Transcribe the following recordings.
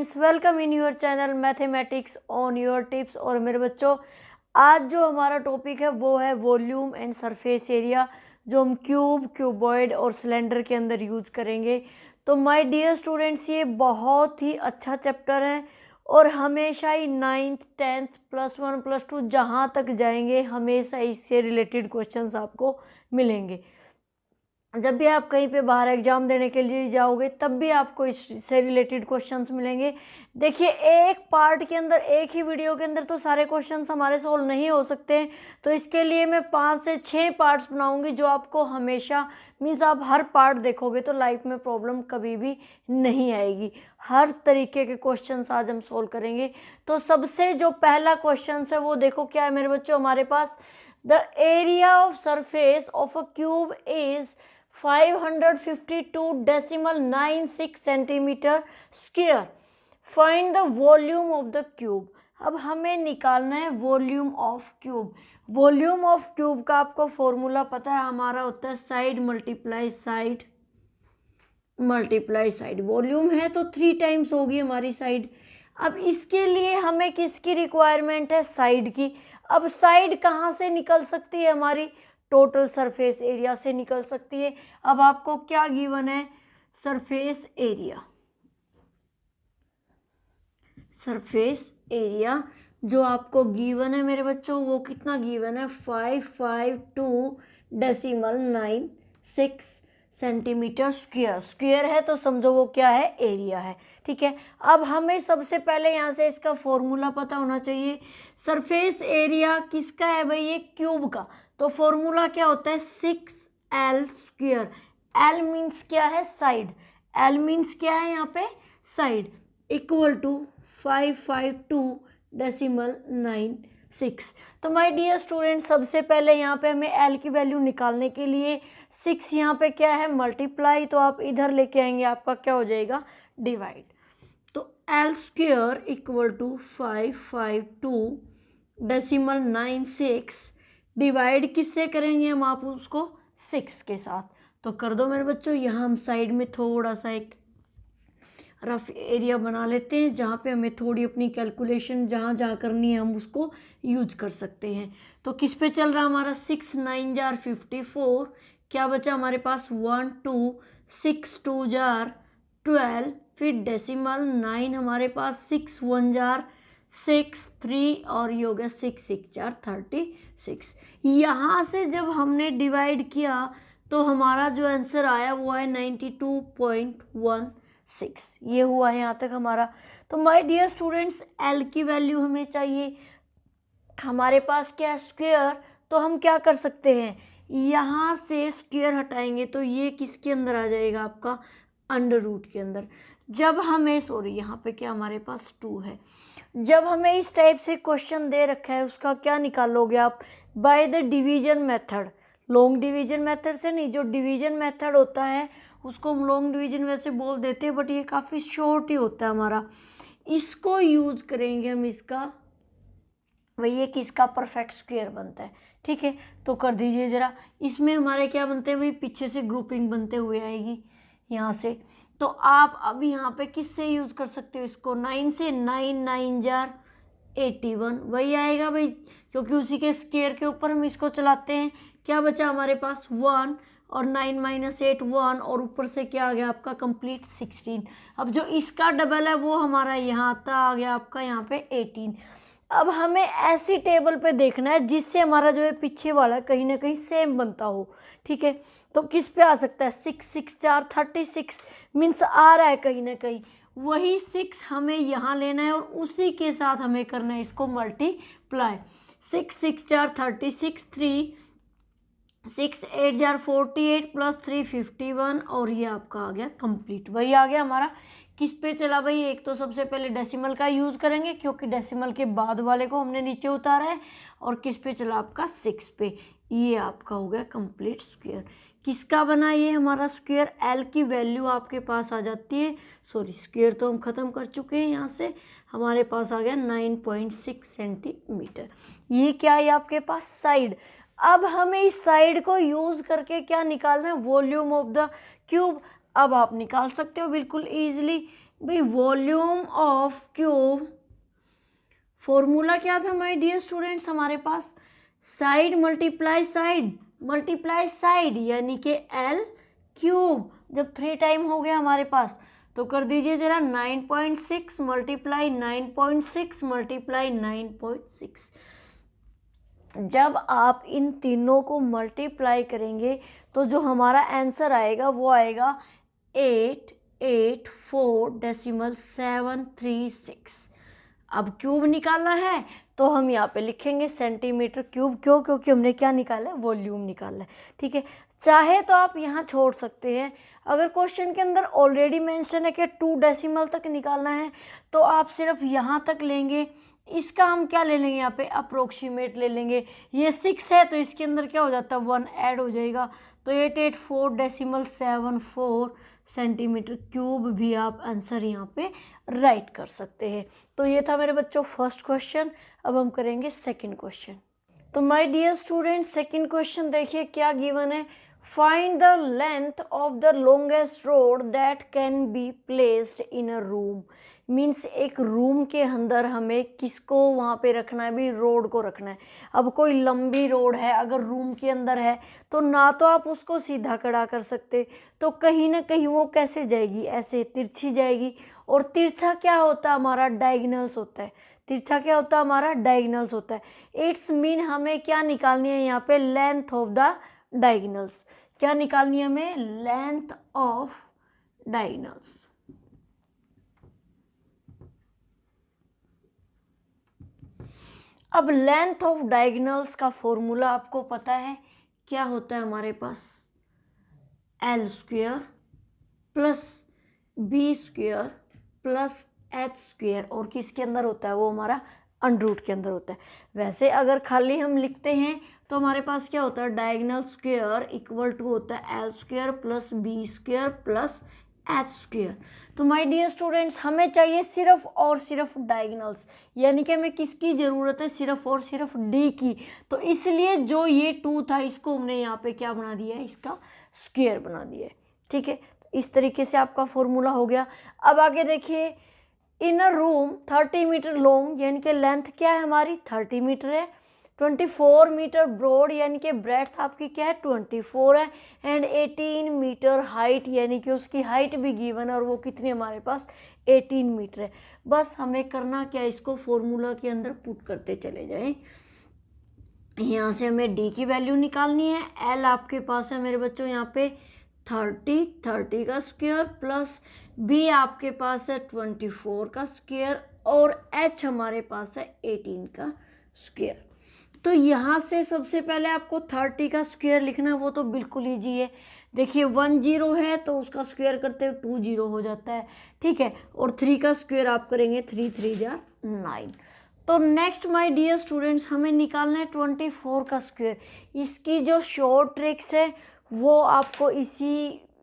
Students, welcome in your channel mathematics on your tips. और मेरे बच्चों, आज जो हमारा टॉपिक है वो है वॉल्यूम एंड सरफेस एरिया, जो हम क्यूब, क्यूबॉइड और सिलेंडर के अंदर यूज करेंगे। तो माय डियर स्टूडेंट्स, ये बहुत ही अच्छा चैप्टर है और हमेशा ही 9th 10th +1 +2 जहाँ तक जाएंगे हमेशा इससे रिलेटेड क्वेश्चंस आपको मिलेंगे। जब भी आप कहीं पे बाहर एग्जाम देने के लिए जाओगे तब भी आपको इससे रिलेटेड क्वेश्चंस मिलेंगे। देखिए, एक पार्ट के अंदर, एक ही वीडियो के अंदर तो सारे क्वेश्चंस हमारे सॉल्व नहीं हो सकते, तो इसके लिए मैं 5 से 6 पार्ट्स बनाऊंगी जो आपको हमेशा मीन्स आप हर पार्ट देखोगे तो लाइफ में प्रॉब्लम कभी भी नहीं आएगी। हर तरीके के क्वेश्चंस आज हम सोल्व करेंगे। तो सबसे जो पहला क्वेश्चन है वो देखो क्या है मेरे बच्चों हमारे पास। The area of surface of a cube is 552.96 centimetre square. Find the volume of the cube. अब हमें निकालना है volume of cube. Volume of cube का आपको फॉर्मूला पता है, हमारा होता है side multiply side multiply side. Volume है तो 3 टाइम्स होगी हमारी साइड। अब इसके लिए हमें किसकी रिक्वायरमेंट है? साइड की। अब साइड कहाँ से निकल सकती है? हमारी टोटल सरफेस एरिया से निकल सकती है। अब आपको क्या गिवन है? Surface area. सरफेस एरिया जो आपको गिवन है मेरे बच्चों, वो कितना गिवन है? 552.96 सेंटीमीटर स्क्वायर। स्क्वायर है तो समझो वो क्या है? एरिया है। ठीक है, अब हमें सबसे पहले यहाँ से इसका फॉर्मूला पता होना चाहिए। सरफेस एरिया किसका है भाई? ये क्यूब का। तो फॉर्मूला क्या होता है? 6L square. L मीन्स क्या है? साइड। L मीन्स क्या है यहाँ पे? साइड। Equal to 552.96। तो माय डियर स्टूडेंट, सबसे पहले यहाँ पे हमें L की वैल्यू निकालने के लिए 6 यहाँ पे क्या है? मल्टीप्लाई। तो आप इधर लेके आएंगे, आपका क्या हो जाएगा? डिवाइड। तो L square equal to 552.96 divide किससे करेंगे हम? आप उसको 6 के साथ। तो कर दो मेरे बच्चों। यहाँ हम साइड में थोड़ा सा एक रफ एरिया बना लेते हैं जहाँ पे हमें थोड़ी अपनी कैलकुलेशन जहाँ जहाँ करनी है हम उसको यूज कर सकते हैं। तो किस पे चल रहा हमारा? 6 9 जार 54। क्या बचा हमारे पास? 1 2 6 2 जार 12। फिर डेसिमल 9 हमारे पास, 6 1 जार 6 3 और ये हो गया 6 6 जार 36। यहाँ से जब हमने डिवाइड किया तो हमारा जो आंसर आया वो है 92.16। ये हुआ है यहाँ तक हमारा। तो माय डियर स्टूडेंट्स, L की वैल्यू हमें चाहिए। हमारे पास क्या है? स्क्वायर। तो हम क्या कर सकते हैं? यहाँ से स्क्वायर हटाएंगे तो ये किसके अंदर आ जाएगा? आपका अंडर रूट के अंदर। जब हमें यहाँ पे क्या हमारे पास 2 है। जब हमें इस टाइप से क्वेश्चन दे रखा है उसका क्या निकालोगे आप? By the division method. Long division method से नहीं, जो डिवीजन मेथड होता है उसको हम लॉन्ग डिवीजन वैसे बोल देते हैं, बट ये काफ़ी शॉर्ट ही होता है हमारा। इसको यूज करेंगे हम। इसका भाई ये किसका? परफेक्ट स्क्वायर बनता है। ठीक है, तो कर दीजिए ज़रा। इसमें हमारे क्या बनते हैं भाई? पीछे से ग्रुपिंग बनते हुए आएगी यहाँ से। तो आप अब यहाँ पे किससे यूज कर सकते हो इसको? 9 से। 9 9 जार 81 वही आएगा भाई, क्योंकि उसी के स्क्वायर के ऊपर हम इसको चलाते हैं। क्या बचा हमारे पास? 1 और 9 - 8 1 और ऊपर से क्या आ गया आपका? कंप्लीट 16। अब जो इसका डबल है वो हमारा यहाँ आता आ गया आपका यहाँ पे 18। अब हमें ऐसी टेबल पे देखना है जिससे हमारा जो है पीछे वाला कहीं ना कहीं सेम बनता हो। ठीक है, तो किस पे आ सकता है? 6 6 जार 36 मीन्स आ रहा है कहीं ना कहीं। वही 6 हमें यहाँ लेना है और उसी के साथ हमें करना है इसको मल्टीप्लाई। 6 6 जार 36 3 6 8 जार 48 प्लस 3 51 और ये आपका आ गया कंप्लीट। वही आ गया हमारा। किस पे चला भाई? एक तो सबसे पहले डेसिमल का यूज़ करेंगे क्योंकि डेसिमल के बाद वाले को हमने नीचे उतारा है। और किस पे चला? आपका 6 पे। ये आपका हो गया कंप्लीट स्क्वायर। किसका बना ये हमारा स्क्वायर? L की वैल्यू आपके पास आ जाती है, सॉरी स्क्वायर तो हम ख़त्म कर चुके हैं। यहाँ से हमारे पास आ गया 9.6 सेंटीमीटर। ये क्या है आपके पास? साइड। अब हमें इस साइड को यूज़ करके क्या निकालना है? Volume of the cube. अब आप निकाल सकते हो बिल्कुल ईजिली। भाई वॉल्यूम ऑफ क्यूब, फॉर्मूला क्या था माय डियर स्टूडेंट्स हमारे पास, साइड मल्टीप्लाई साइड यानी कि एल क्यूब। जब 3 टाइम हो गया हमारे पास तो कर दीजिए जरा 9.6 मल्टीप्लाई 9.6 मल्टीप्लाई 9.6। जब आप इन तीनों को मल्टीप्लाई करेंगे तो जो हमारा आंसर आएगा वो आएगा 884.736। अब क्यूब निकालना है तो हम यहाँ पे लिखेंगे सेंटीमीटर क्यूब, क्यों? क्योंकि हमने क्या निकाला है, वॉल्यूम निकाला है। ठीक है, चाहे तो आप यहाँ छोड़ सकते हैं। अगर क्वेश्चन के अंदर ऑलरेडी मेंशन है कि 2 डेसिमल तक निकालना है तो आप सिर्फ यहाँ तक लेंगे। इसका हम क्या ले लेंगे, यहाँ पे अप्रोक्सीमेट ले लेंगे। ये 6 है तो इसके अंदर क्या हो जाता है, 1 ऐड हो जाएगा, तो 884.74 सेंटीमीटर क्यूब भी आप आंसर यहाँ पे राइट कर सकते हैं। तो ये था मेरे बच्चों फर्स्ट क्वेश्चन। अब हम करेंगे सेकंड क्वेश्चन। तो my dear student second question देखिए क्या गिवन है, find the length of the longest road that can be placed in a room. Means एक रूम के अंदर हमें किसको वहाँ पे रखना है, भी रोड को रखना है। अब कोई लंबी रोड है अगर रूम के अंदर है तो ना तो आप उसको सीधा खड़ा कर सकते, तो कहीं ना कहीं वो कैसे जाएगी, ऐसे तिरछी जाएगी। और तिरछा क्या होता है हमारा, डायगोनल्स होता है। तिरछा क्या होता है हमारा, डायगोनल्स होता है। इट्स मीन हमें क्या निकालनी है यहाँ पे, लेंथ ऑफ द डायगोनल्स। क्या निकालनी है हमें, लेंथ ऑफ डायगोनल्स। अब लेंथ ऑफ डायगोनल्स का फॉर्मूला आपको पता है क्या होता है हमारे पास, L square plus B square plus H square, और किसके अंदर होता है वो हमारा अंडर के अंदर होता है। वैसे अगर खाली हम लिखते हैं तो हमारे पास क्या होता है, डायगोनल स्क्वेयर इक्वल टू होता है L square plus B square plus H square. तो माय डियर स्टूडेंट्स हमें चाहिए सिर्फ और सिर्फ डायगोनल्स, यानी कि हमें किसकी ज़रूरत है, सिर्फ और सिर्फ डी की। तो इसलिए जो ये 2 था इसको हमने यहाँ पे क्या बना दिया है, इसका स्क्वेयर बना दिया है। ठीक है, इस तरीके से आपका फॉर्मूला हो गया। अब आगे देखिए, इन अ रूम 30 मीटर लॉन्ग, यानी कि लेंथ क्या है हमारी 30 मीटर है, 24 मीटर ब्रॉड यानी कि ब्रेड्थ आपकी क्या है 24 है, एंड 18 मीटर हाइट यानी कि उसकी हाइट भी गिवन है और वो कितनी हमारे पास 18 मीटर है। बस हमें करना क्या, इसको फॉर्मूला के अंदर पुट करते चले जाएं। यहाँ से हमें डी की वैल्यू निकालनी है। एल आपके पास है मेरे बच्चों यहाँ पे 30 का स्क्वायर प्लस बी आपके पास है 24 का स्क्वायर और एच हमारे पास है 18 का स्क्वायर। तो यहाँ से सबसे पहले आपको 30 का स्क्वायर लिखना है, वो तो बिल्कुल ईजी है। देखिए 1 0 है तो उसका स्क्वायर करते हुए 2 0 हो जाता है। ठीक है, और 3 का स्क्वायर आप करेंगे 3 3 जा 9। तो नेक्स्ट माय डियर स्टूडेंट्स हमें निकालना है 24 का स्क्वायर। इसकी जो शॉर्ट ट्रिक्स है वो आपको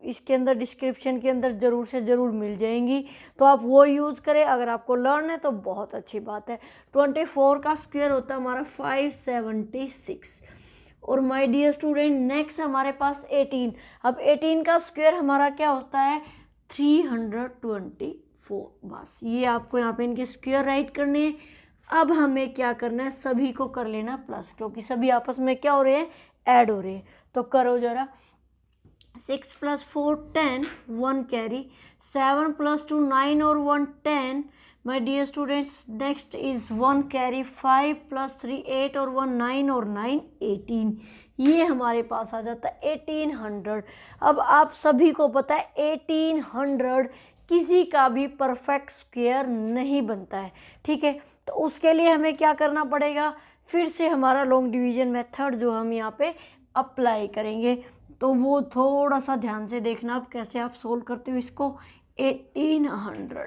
इसके अंदर डिस्क्रिप्शन के अंदर ज़रूर से ज़रूर मिल जाएंगी, तो आप वो यूज़ करें। अगर आपको लर्न है तो बहुत अच्छी बात है। 24 का स्क्वायर होता है हमारा 576। और माय डियर स्टूडेंट नेक्स्ट हमारे पास 18। अब 18 का स्क्वायर हमारा क्या होता है 324। बस ये आपको यहाँ पे इनके स्क्वायर राइट करने हैं। अब हमें क्या करना है, सभी को कर लेना प्लस, क्योंकि सभी आपस में क्या हो रहे हैं, ऐड हो रहे हैं। तो करो जरा, 6 + 4 10, 1 कैरी, 7 + 2 9 और 1 10। My dear students next is 1 carry, 5 + 3 8 और 1 9 और 9 18। ये हमारे पास आ जाता है 1800। अब आप सभी को पता है 1800 किसी का भी परफेक्ट स्क्वायर नहीं बनता है। ठीक है, तो उसके लिए हमें क्या करना पड़ेगा, फिर से हमारा लॉन्ग डिवीजन मेथड जो हम यहाँ पे अप्लाई करेंगे, तो वो थोड़ा सा ध्यान से देखना आप कैसे आप सोल्व करते हो इसको 1800।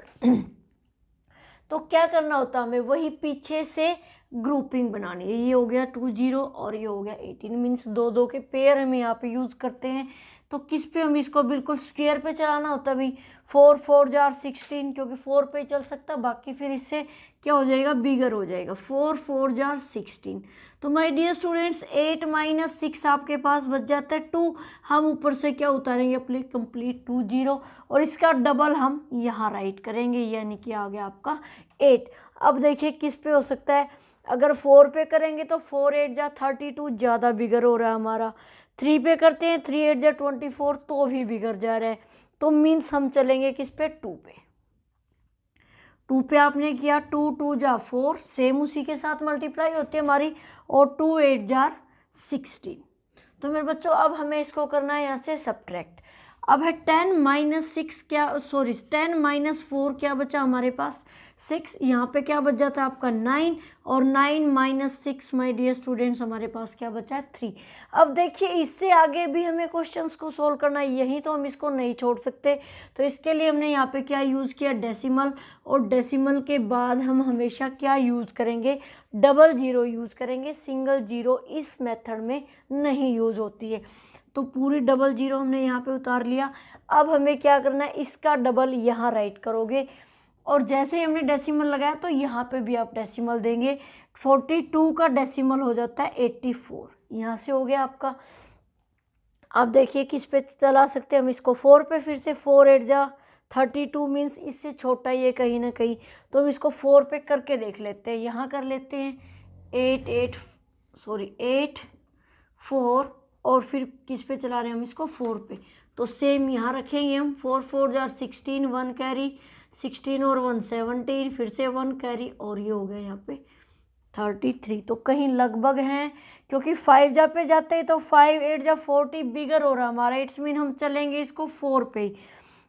तो क्या करना होता है हमें, वही पीछे से ग्रुपिंग बनानी है। ये हो गया 2 0 और ये हो गया 18, मीन्स 2 2 के पेयर हम यहाँ पे यूज़ करते हैं। तो किस पे हम इसको बिल्कुल स्क्वायर पे चलाना होता है भाई, 4 4 जार 16, क्योंकि 4 पे चल सकता, बाकी फिर इससे क्या हो जाएगा, बिगर हो जाएगा, 4 4 जार 16। तो माय डियर स्टूडेंट्स 8 - 6 आपके पास बच जाता है 2। हम ऊपर से क्या उतारेंगे अपने कंप्लीट 2 0, और इसका डबल हम यहाँ राइट करेंगे, यानी कि आ गया आपका 8। अब देखिए किस पे हो सकता है, अगर 4 पे करेंगे तो 4 8 जा 32, ज़्यादा बिगर हो रहा है हमारा। 3 पे करते हैं, 3 8 जा 24, तो भी बिगड़ जा रहा है। तो मीन्स हम चलेंगे किस पे, 2 पे। 2 पे आपने किया, 2 2 जा 4, सेम उसी के साथ मल्टीप्लाई होती है हमारी, और 2 8 जार 16। तो मेरे बच्चों अब हमें इसको करना है यहाँ से सब्ट्रैक्ट। अब है 10 - 6 क्या, सॉरी 10 - 4 क्या बचा हमारे पास, 6। यहाँ पे क्या बच जाता है आपका 9, और 9 - 6 माय डियर स्टूडेंट्स हमारे पास क्या बचा है 3। अब देखिए इससे आगे भी हमें क्वेश्चंस को सोल्व करना है, यहीं तो हम इसको नहीं छोड़ सकते। तो इसके लिए हमने यहाँ पे क्या यूज़ किया, डेसिमल, और डेसिमल के बाद हम हमेशा क्या यूज़ करेंगे, डबल जीरो यूज़ करेंगे। सिंगल जीरो इस मेथड में नहीं यूज़ होती है। तो पूरी डबल जीरो हमने यहाँ पे उतार लिया। अब हमें क्या करना है, इसका डबल यहाँ राइट करोगे, और जैसे ही हमने डेसिमल लगाया तो यहाँ पे भी आप डेसिमल देंगे। 42 का डेसिमल हो जाता है 84, यहाँ से हो गया आपका। अब देखिए किस पे चला सकते हैं हम इसको, 4 पे, फिर से 4 8 जा 32 मीन्स इससे छोटा ही है कहीं ना कहीं, तो हम इसको 4 पे करके देख लेते हैं। यहाँ कर लेते हैं 8 4, और फिर किस पे चला रहे हैं हम इसको, 4 पे। तो सेम यहाँ रखेंगे हम, 4 4 जार 16, 1 कैरी 16 और 1 17, फिर से 1 कैरी, और ये हो गया यहाँ पे 33। तो कहीं लगभग हैं, क्योंकि 5 जा पे जाते हैं तो 5 8 जा 40 बिगर हो रहा हमारा, इट्स मीन हम चलेंगे इसको 4 पे ही।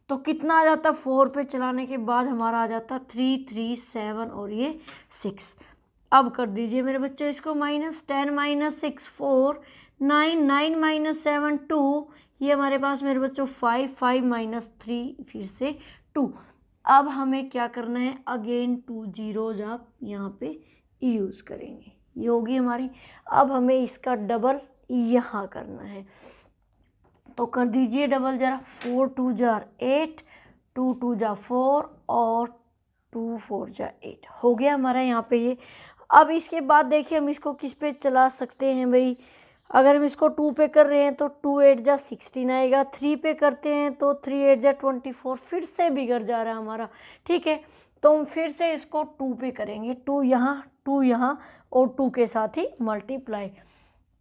तो कितना आ जाता, 4 पे चलाने के बाद हमारा आ जाता 3 3 7 और ये 6। अब कर दीजिए मेरे बच्चों इसको माइनस, 10 - 6 4, 9 9 - 7 2, ये हमारे पास मेरे बच्चों 5 5 - 3 फिर से 2। अब हमें क्या करना है, अगेन 2 जीरोज आप यहाँ पे यूज़ करेंगे, ये होगी हमारी। अब हमें इसका डबल यहाँ करना है, तो कर दीजिए डबल जरा, 4 2 जार 8, 2 2 जा 4, और 2 4 जा 8 हो गया हमारा यहाँ पे ये। अब इसके बाद देखिए हम इसको किस पे चला सकते हैं भाई, अगर हम इसको 2 पे कर रहे हैं तो 2 8 जा 16 आएगा, 3 पे करते हैं तो 3 8 जा 24, फिर से बिगड़ जा रहा है हमारा, ठीक है। तो हम फिर से इसको 2 पे करेंगे, 2 यहाँ और 2 के साथ ही मल्टीप्लाई,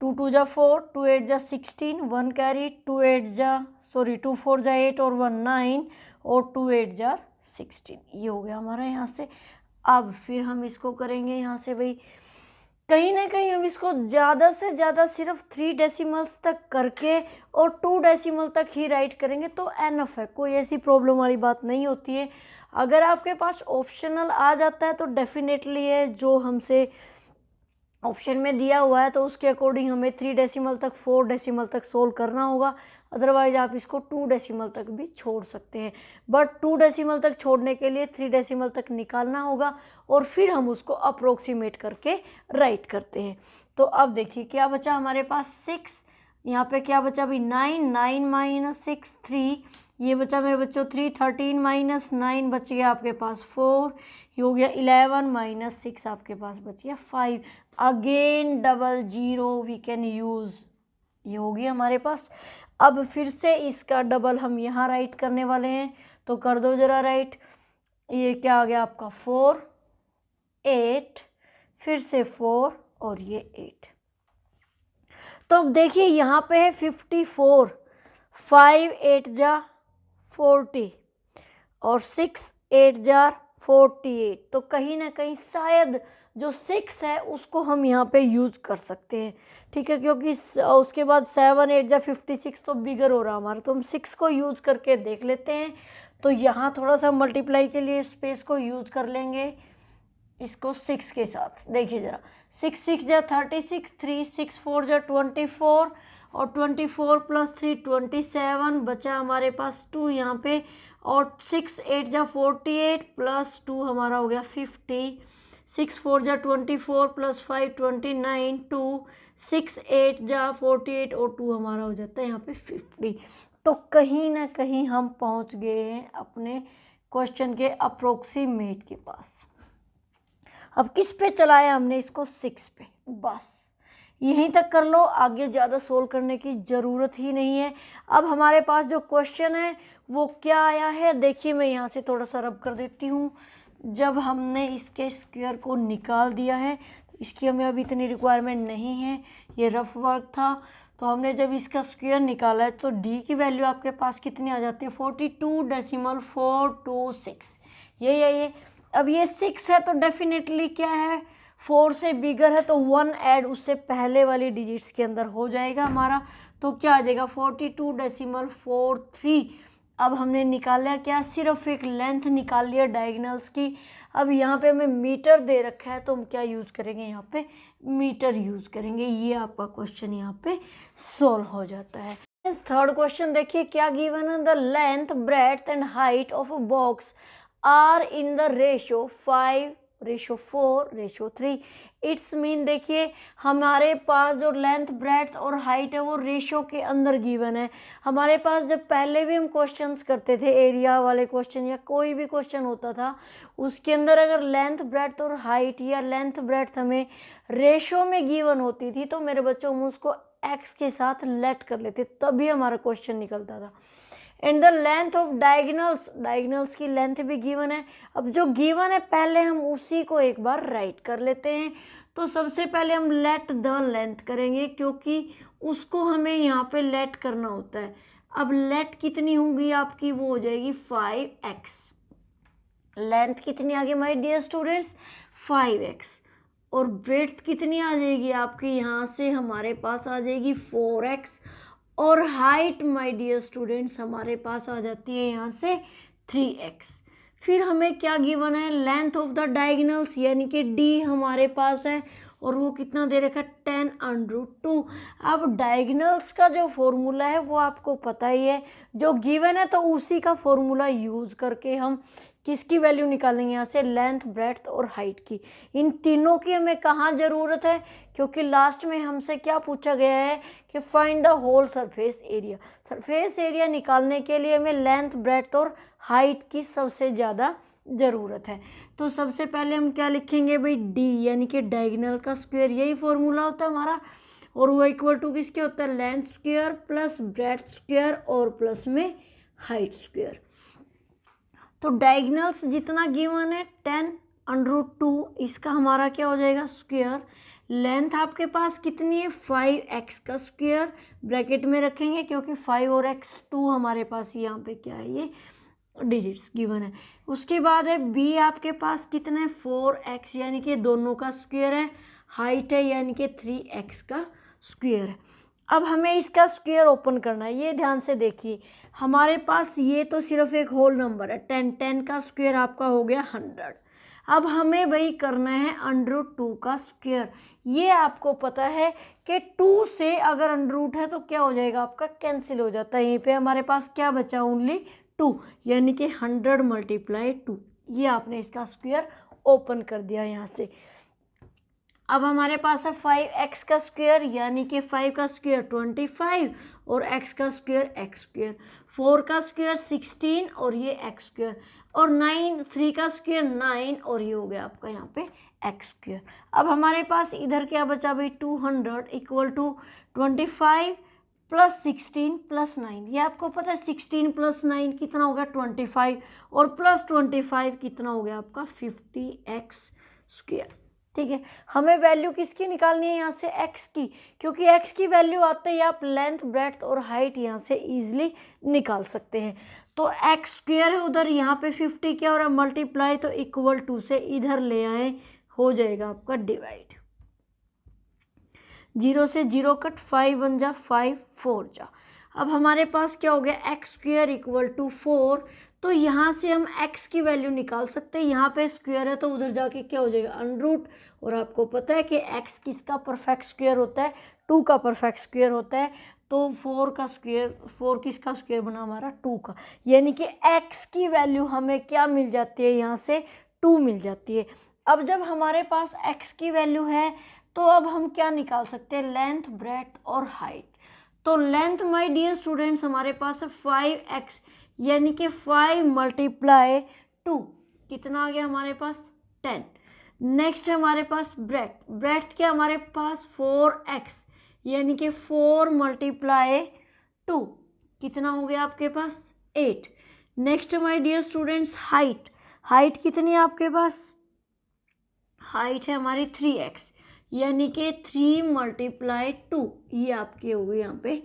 2 2 जा 4, 2 8 जा 16, 1 कैरी, 2 4 जा 8 और 1 9, और 2 8 जा 16, ये हो गया हमारा यहाँ से। अब फिर हम इसको करेंगे यहाँ से भाई, कहीं ना कहीं हम इसको ज़्यादा से ज़्यादा सिर्फ 3 डेसिमल्स तक करके और 2 डेसिमल तक ही राइट करेंगे तो एनफ है, कोई ऐसी प्रॉब्लम वाली बात नहीं होती है। अगर आपके पास ऑप्शनल आ जाता है तो डेफिनेटली है, जो हमसे ऑप्शन में दिया हुआ है तो उसके अकॉर्डिंग हमें 3 डेसिमल तक 4 डेसिमल तक सोल्व करना होगा, अदरवाइज आप इसको 2 डेसिमल तक भी छोड़ सकते हैं। बट 2 डेसिमल तक छोड़ने के लिए 3 डेसिमल तक निकालना होगा, और फिर हम उसको अप्रोक्सीमेट करके राइट करते हैं। तो अब देखिए क्या बचा हमारे पास 6, यहाँ पे क्या बचा भी 9 9 - 6 3, ये बचा मेरे बच्चों 3, 13 - 9 बच गया आपके पास 4, ये हो गया 11 - 6 आपके पास बच गया 5। Again double zero we can use, ये होगी हमारे पास। अब फिर से इसका डबल हम यहाँ राइट करने वाले हैं, तो कर दो ज़रा राइट। ये क्या आ गया आपका 4 8, फिर से 4 और ये 8। तो अब देखिए यहाँ पे है 54, 5 8 जा 40 और 6 8 जा 48। तो कहीं ना कहीं शायद जो 6 है उसको हम यहाँ पे यूज़ कर सकते हैं, ठीक है, क्योंकि उसके बाद 7 8 जा 56 तो बिगर हो रहा हमारा, तो हम 6 को यूज़ करके देख लेते हैं। तो यहाँ थोड़ा सा मल्टीप्लाई के लिए स्पेस को यूज़ कर लेंगे इसको 6 के साथ। देखिए ज़रा, 6 6 जा 36, 3 6 4 जा 24 और 24 प्लस 3 27, बचा हमारे पास 2 यहाँ पे, और 6 8 जा 48 प्लस 2 हमारा हो गया 50, 6 4 जा 24 प्लस 5 29 2 6 8 जा 48 और 2 हमारा हो जाता है यहाँ पे 50। तो कहीं ना कहीं हम पहुँच गए हैं अपने क्वेश्चन के अप्रोक्सीमेट के पास। अब किस पे चलाया हमने इसको? 6 पे। बस यहीं तक कर लो, आगे ज़्यादा सोल्व करने की ज़रूरत ही नहीं है। अब हमारे पास जो क्वेश्चन है वो क्या आया है, देखिए मैं यहाँ से थोड़ा सा रब कर देती हूँ। जब हमने इसके स्क्वायर को निकाल दिया है, तो इसकी हमें अभी इतनी रिक्वायरमेंट नहीं है, ये रफ वर्क था। तो हमने जब इसका स्क्वायर निकाला है तो डी की वैल्यू आपके पास कितनी आ जाती है? 42.426। ये अब ये 6 है तो डेफिनेटली क्या है, 4 से बिगर है तो 1 ऐड उससे पहले वाली डिजिट्स के अंदर हो जाएगा हमारा। तो क्या आ जाएगा? 42.43। अब हमने निकाला क्या? सिर्फ एक लेंथ निकाल लिया डायगोनल्स की। अब यहाँ पे हमें मीटर दे रखा है तो हम क्या यूज़ करेंगे? यहाँ पे मीटर यूज़ करेंगे। ये आपका क्वेश्चन यहाँ पे सोल्व हो जाता है। थर्ड क्वेश्चन देखिए क्या गिवन है। The length, breadth and height of a box are in the ratio 5:4:3। It's mean देखिए हमारे पास जो लेंथ, ब्रेड्थ और हाइट है वो रेशो के अंदर गिवन है। हमारे पास जब पहले भी हम क्वेश्चंस करते थे, एरिया वाले क्वेश्चन या कोई भी क्वेश्चन होता था, उसके अंदर अगर लेंथ, ब्रेड्थ और हाइट या लेंथ, ब्रेड्थ हमें रेशो में गिवन होती थी तो मेरे बच्चों हम उसको एक्स के साथ लेट कर लेते, तभी हमारा क्वेश्चन निकलता था। And the length of diagonals, diagonals की लेंथ भी गिवन है। अब जो गिवन है पहले हम उसी को एक बार राइट कर लेते हैं। तो सबसे पहले हम लेट द लेंथ करेंगे क्योंकि उसको हमें यहाँ पे लेट करना होता है। अब लेट कितनी होगी आपकी? वो हो जाएगी 5x। लेंथ कितनी आ गई माय डियर स्टूडेंट्स? 5x। और ब्रेड्थ कितनी आ जाएगी आपकी? यहाँ से हमारे पास आ जाएगी 4x। और हाइट माय डियर स्टूडेंट्स हमारे पास आ जाती है यहाँ से 3x। फिर हमें क्या गिवन है? लेंथ ऑफ द डायगोनल्स यानी कि d हमारे पास है और वो कितना दे रखा है? 10√2। अब डायगोनल्स का जो फॉर्मूला है वो आपको पता ही है, जो गिवन है तो उसी का फॉर्मूला यूज़ करके हम किसकी वैल्यू निकालेंगे? यहाँ से लेंथ, ब्रेड्थ और हाइट की। इन तीनों की हमें कहाँ ज़रूरत है? क्योंकि लास्ट में हमसे क्या पूछा गया है कि find the whole surface area. Surface area निकालने के लिए हमें लेंथ, ब्रेड्थ और हाइट की सबसे ज़्यादा ज़रूरत है। तो सबसे पहले हम क्या लिखेंगे भाई? डी यानी कि डायगोनल का स्क्वायर, यही फॉर्मूला होता है हमारा। और वो इक्वल टू किसके होता है? Length square plus breadth square और प्लस में हाइट स्क्वायर। तो डायगोनल्स जितना गिवन है 10√2, इसका हमारा क्या हो जाएगा? स्क्वायर। लेंथ आपके पास कितनी है? 5x का स्क्वायर ब्रैकेट में रखेंगे क्योंकि 5 और x 2 हमारे पास यहाँ पे क्या है? ये डिजिट्स गिवन है। उसके बाद है b आपके पास कितना है? 4x यानी कि दोनों का स्क्वायर है। हाइट है यानी कि 3x का स्क्वायर है। अब हमें इसका स्क्वायर ओपन करना है। ये ध्यान से देखिए, हमारे पास ये तो सिर्फ एक होल नंबर है, 10 का स्क्वायर आपका हो गया 100। अब हमें भाई करना है √2 का स्क्वायर। ये आपको पता है कि 2 से अगर √ है तो क्या हो जाएगा आपका? कैंसिल हो जाता है। यहीं पे हमारे पास क्या बचा? ओनली 2 यानी कि 100 × 2। ये आपने इसका स्क्वायर ओपन कर दिया यहाँ से। अब हमारे पास है 5x का स्क्वायर यानी कि 5 का स्क्वायर 25 और x का स्क्वायर x स्क्वायर, 4 का स्क्वायर 16 और ये x स्क्वायर, और 3 का स्क्वायर 9 और ये हो गया आपका यहाँ पे x स्क्वायर। अब हमारे पास इधर क्या बचा भाई? 200 इक्वल टू 25 प्लस 16 प्लस 9। ये आपको पता है 16 प्लस 9 कितना हो गया? 25 और प्लस 25 कितना हो गया आपका? 50x square. ठीक है, हमें वैल्यू किसकी निकालनी है? यहाँ से x की, क्योंकि x की वैल्यू आते ही आप लेंथ, ब्रेड्थ और हाइट यहाँ से इजीली निकाल सकते हैं। तो x स्क्वायर है उधर, यहाँ पे 50 क्या हो रहा है? मल्टीप्लाई, तो इक्वल टू से इधर ले आए, हो जाएगा आपका डिवाइड। 0 से 0 कट, 5 1 जा 5 4 जा। अब हमारे पास क्या हो गया? x square equal to 4। तो यहाँ से हम x की वैल्यू निकाल सकते हैं। यहाँ पे स्क्वायर है तो उधर जाके क्या हो जाएगा? √। और आपको पता है कि x किसका परफेक्ट स्क्वायर होता है? 2 का परफेक्ट स्क्वायर होता है। तो 4 का स्क्वायर, 4 किसका स्क्वायर बना? हमारा 2 का। यानी कि x की वैल्यू हमें क्या मिल जाती है? यहाँ से 2 मिल जाती है। अब जब हमारे पास x की वैल्यू है तो अब हम क्या निकाल सकते हैं, लेंथ, ब्रेड्थ और हाइट। तो लेंथ माय डियर स्टूडेंट्स हमारे पास है 5x, यानी कि 5 × 2 कितना आ गया हमारे पास 10। नेक्स्ट है हमारे पास ब्रेड्थ, ब्रेड्थ क्या हमारे पास 4x, यानी कि 4 × 2 कितना हो गया आपके पास 8। Next my dear students height, height कितनी है आपके पास, हाइट है हमारी 3x, यानी कि 3 × 2 ये आपकी हो गई यहाँ पे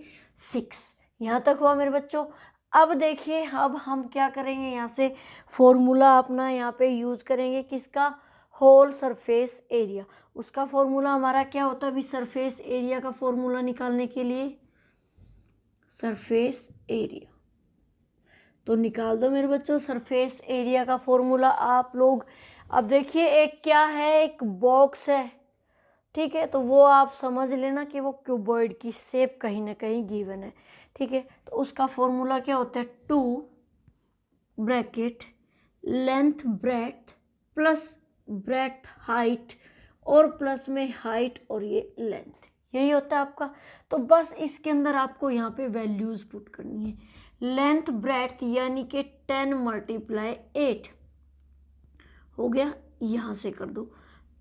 6। यहाँ तक हुआ मेरे बच्चों। अब देखिए अब हम क्या करेंगे, यहाँ से फॉर्मूला अपना यहाँ पे यूज़ करेंगे, किसका, होल सरफेस एरिया। उसका फॉर्मूला हमारा क्या होता है अभी सरफेस एरिया का फॉर्मूला निकालने के लिए, सरफेस एरिया। तो निकाल दो मेरे बच्चों सरफेस एरिया का फॉर्मूला आप लोग। अब देखिए एक क्या है, एक बॉक्स है, ठीक है, तो वो आप समझ लेना कि वो क्यूबॉइड की शेप कहीं ना कहीं गिवन है, ठीक है। तो उसका फॉर्मूला क्या होता है, 2 bracket length breadth plus breadth height और प्लस में हाइट और ये लेंथ, यही होता है आपका। तो बस इसके अंदर आपको यहाँ पे वैल्यूज पुट करनी है, लेंथ ब्रेड्थ यानी कि 10 × 8 हो गया, यहाँ से कर दो,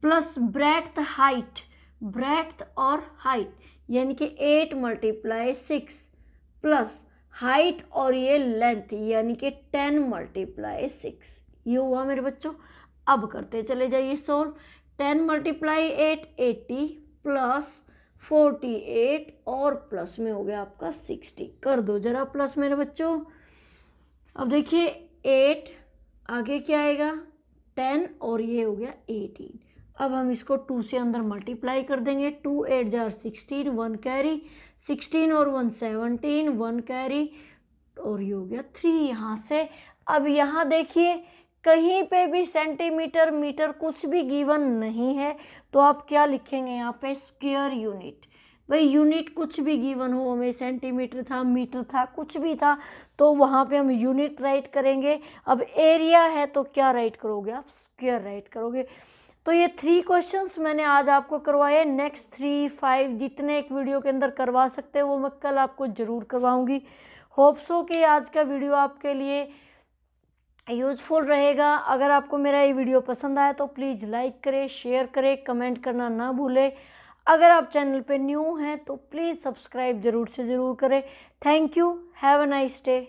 प्लस ब्रेड्थ हाइट, ब्रेड्थ और हाइट यानी कि 8 × 6 प्लस हाइट और ये लेंथ यानी कि 10 × 6, ये हुआ मेरे बच्चों। अब करते चले जाइए सोल्व, 10 × 8 80 प्लस 48 और प्लस में हो गया आपका 60, कर दो जरा प्लस मेरे बच्चों। अब देखिए 8 आगे क्या आएगा 10 और ये हो गया 18। अब हम इसको 2 से अंदर मल्टीप्लाई कर देंगे, 2 8 जार 16, 1 कैरी, 16 और 1 17, 1 कैरी और ये हो गया 3 यहाँ से। अब यहाँ देखिए कहीं पे भी सेंटीमीटर मीटर कुछ भी गिवन नहीं है, तो आप क्या लिखेंगे यहाँ पे, स्क्वायर यूनिट। भाई यूनिट कुछ भी गिवन हो, हमें सेंटीमीटर था, मीटर था, कुछ भी था, तो वहाँ पे हम यूनिट राइट करेंगे। अब एरिया है तो क्या राइट करोगे आप, स्क्वायर राइट करोगे। तो ये 3 क्वेश्चंस मैंने आज आपको करवाए, नेक्स्ट 3 5 जितने एक वीडियो के अंदर करवा सकते हैं वो मैं कल आपको ज़रूर करवाऊँगी। होप सो कि आज का वीडियो आपके लिए यूज़फुल रहेगा। अगर आपको मेरा ये वीडियो पसंद आया तो प्लीज़ लाइक करें, शेयर करें, कमेंट करना ना भूलें। अगर आप चैनल पे न्यू हैं तो प्लीज़ सब्सक्राइब ज़रूर से ज़रूर करें। Thank you, have a nice day.